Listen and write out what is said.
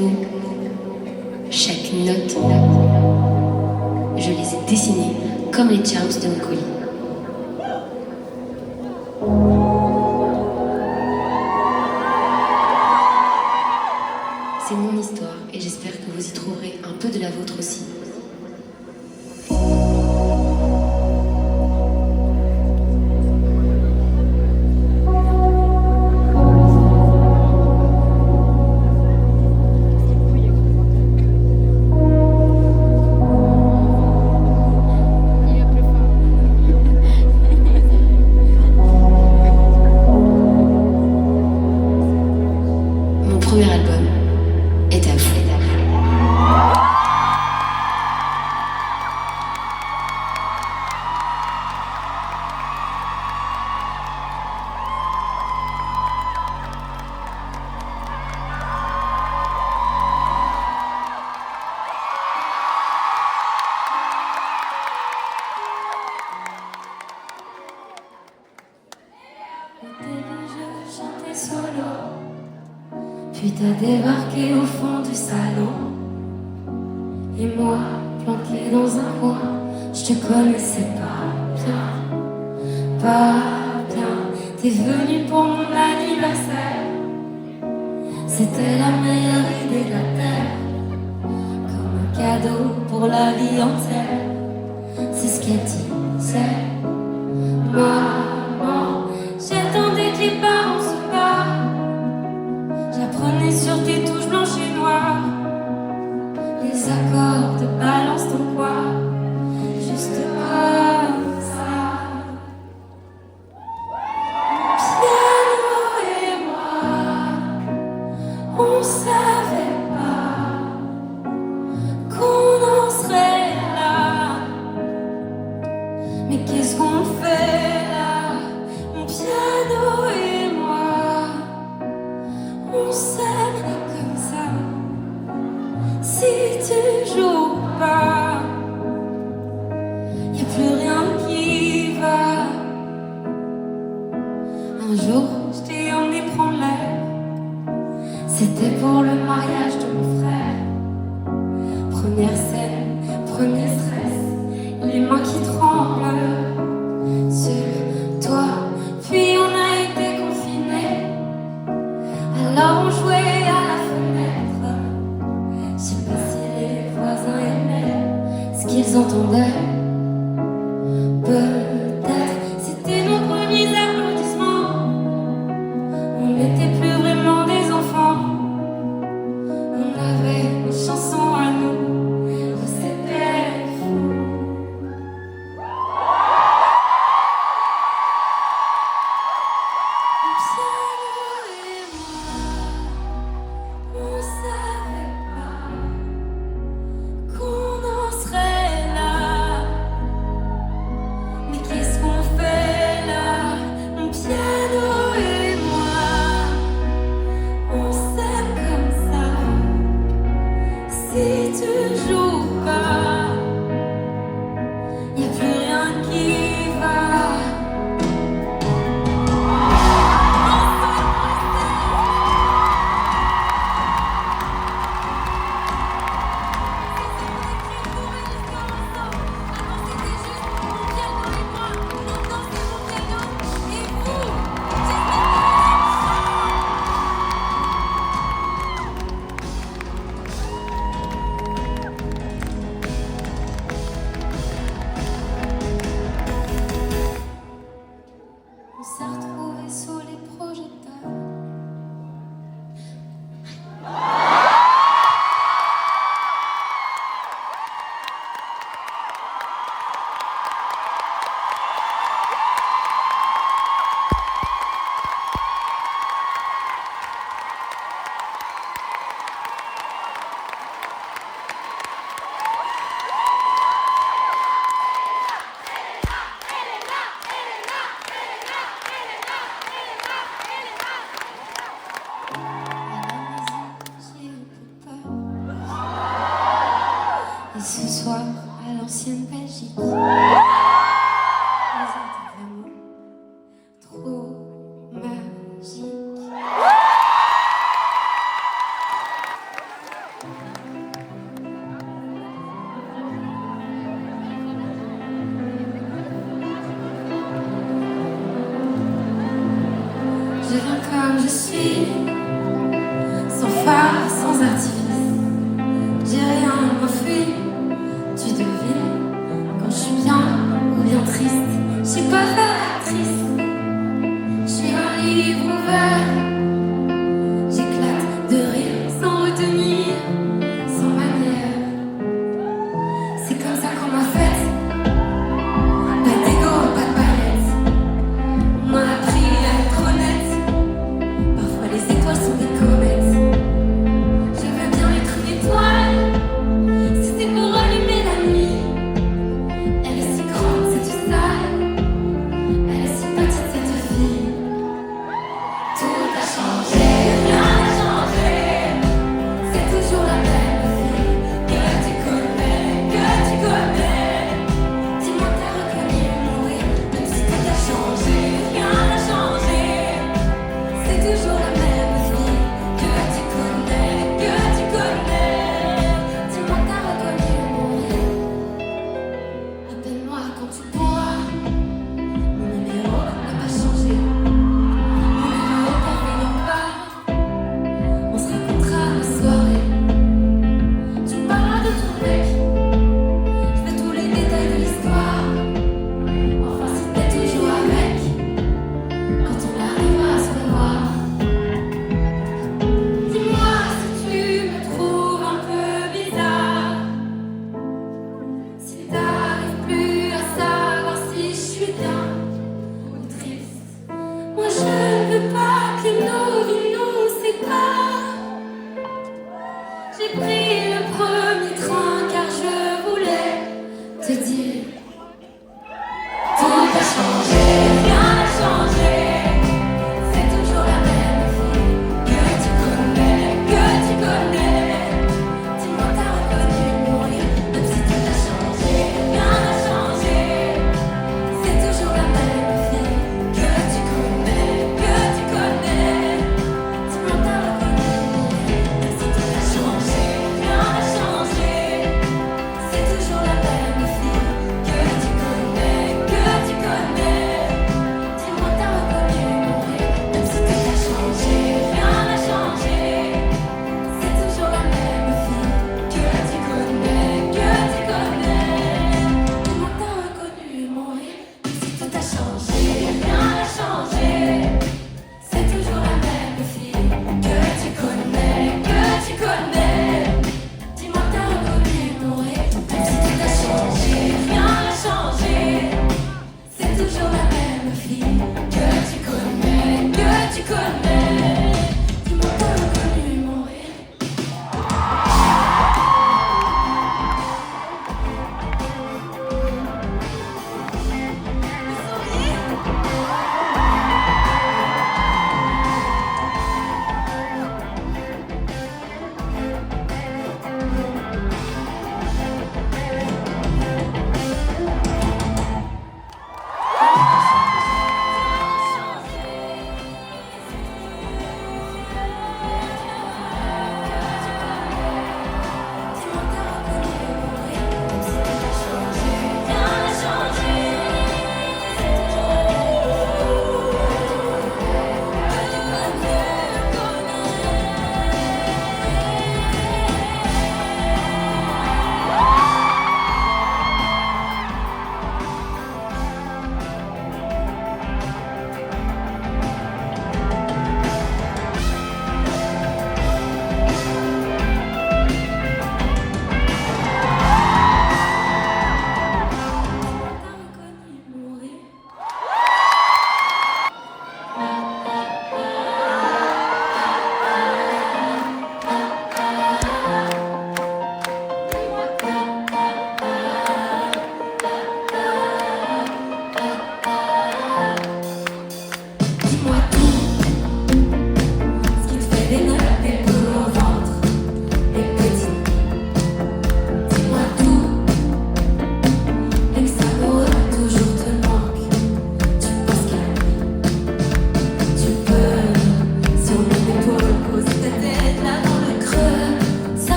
mot, chaque note, je les ai dessinés comme les charms de mon colis. C'est mon histoire et j'espère que vous y trouverez un peu de la vôtre aussi. Mon premier album est à vous. Au début, je chantais solo, puis t'as débarqué au fond du salon. Et moi, planqué dans un coin, je te connaissais pas bien, pas bien. T'es venu pour mon anniversaire, c'était la meilleure idée de la terre, comme un cadeau pour la vie entière. C'est ce qu'elle disait. Maman, j'attendais que les parents se barrent. J'apprenais sur tes touches blanches et noires les accords de balance ton quoi, juste comme ça. Piano et moi, on savait pas qu'on en serait là. Mais qu'est-ce qu'on fait là? Mon piano et moi, on s'aime comme ça. Si tu joues pas, y'a plus rien qui va. Un jour, je t'ai emmené prendre l'air. C'était pour le mariage de mon frère. Première scène, premier stress, les mains qui tremblent sur toi. Puis on a été confinés, alors on jouait à la fenêtre. Je sais pas si les voisins aimaient ce qu'ils entendaient. Peut-être c'était nos premiers applaudissements. On n'était plus vraiment des enfants. On avait une chanson à nous. Oh, c'était fou. Piano et moi, on savait pas qu'on en serait là. Mais qu'est-ce qu'on fait là? Mon piano et moi, on s'aime comme ça. Si tu joues pas, y'a plus rien qui va. On s'est retrouvés sous les projecteurs. J'ai un peu peur. Et ce soir, à l'ancienne Belgique, vous êtes vraiment trop magique. je suis, sans phare, sans artifice. J'ai rien m'enfuit, tu devines quand je suis bien ou bien triste. Je suis pas actrice, je suis un livre ouvert. J'éclate de rire sans retenir, sans manière. C'est comme ça qu'on m'a faite. Pas d'égo, pas de palette. On m'a appris à être honnête. Parfois les étoiles sont des comètes. Je veux bien être une étoile, si c'est pour allumer la nuit. Elle est si grande, cette salle. Elle est si petite, cette fille. Tout a changé, rien n'a changé. C'est toujours la même fille que tu connais, que tu connais. Dis-moi t'as reconnu mon rire, même si tout a changé, rien n'a changé. C'est toujours la même fille que tu connais, que tu connais. Dis-moi t'as reconnu mon rire. Appelle-moi quand tu pourras. Mon numéro n'a pas changé. Mon numéro café non pas. On se racontera nos soirées. Tu me parleras de ton mec. Je veux tous les détails de l'histoire. Enfin si t'es toujours avec, quand on arrivera à se revoir. Dis-moi si tu me trouves un peu bizarre. Si t'arrives plus à savoir si je suis bien ou triste. Moi je ne veux pas que nos vies nous séparent. J'ai pris le premier train car je voulais te dire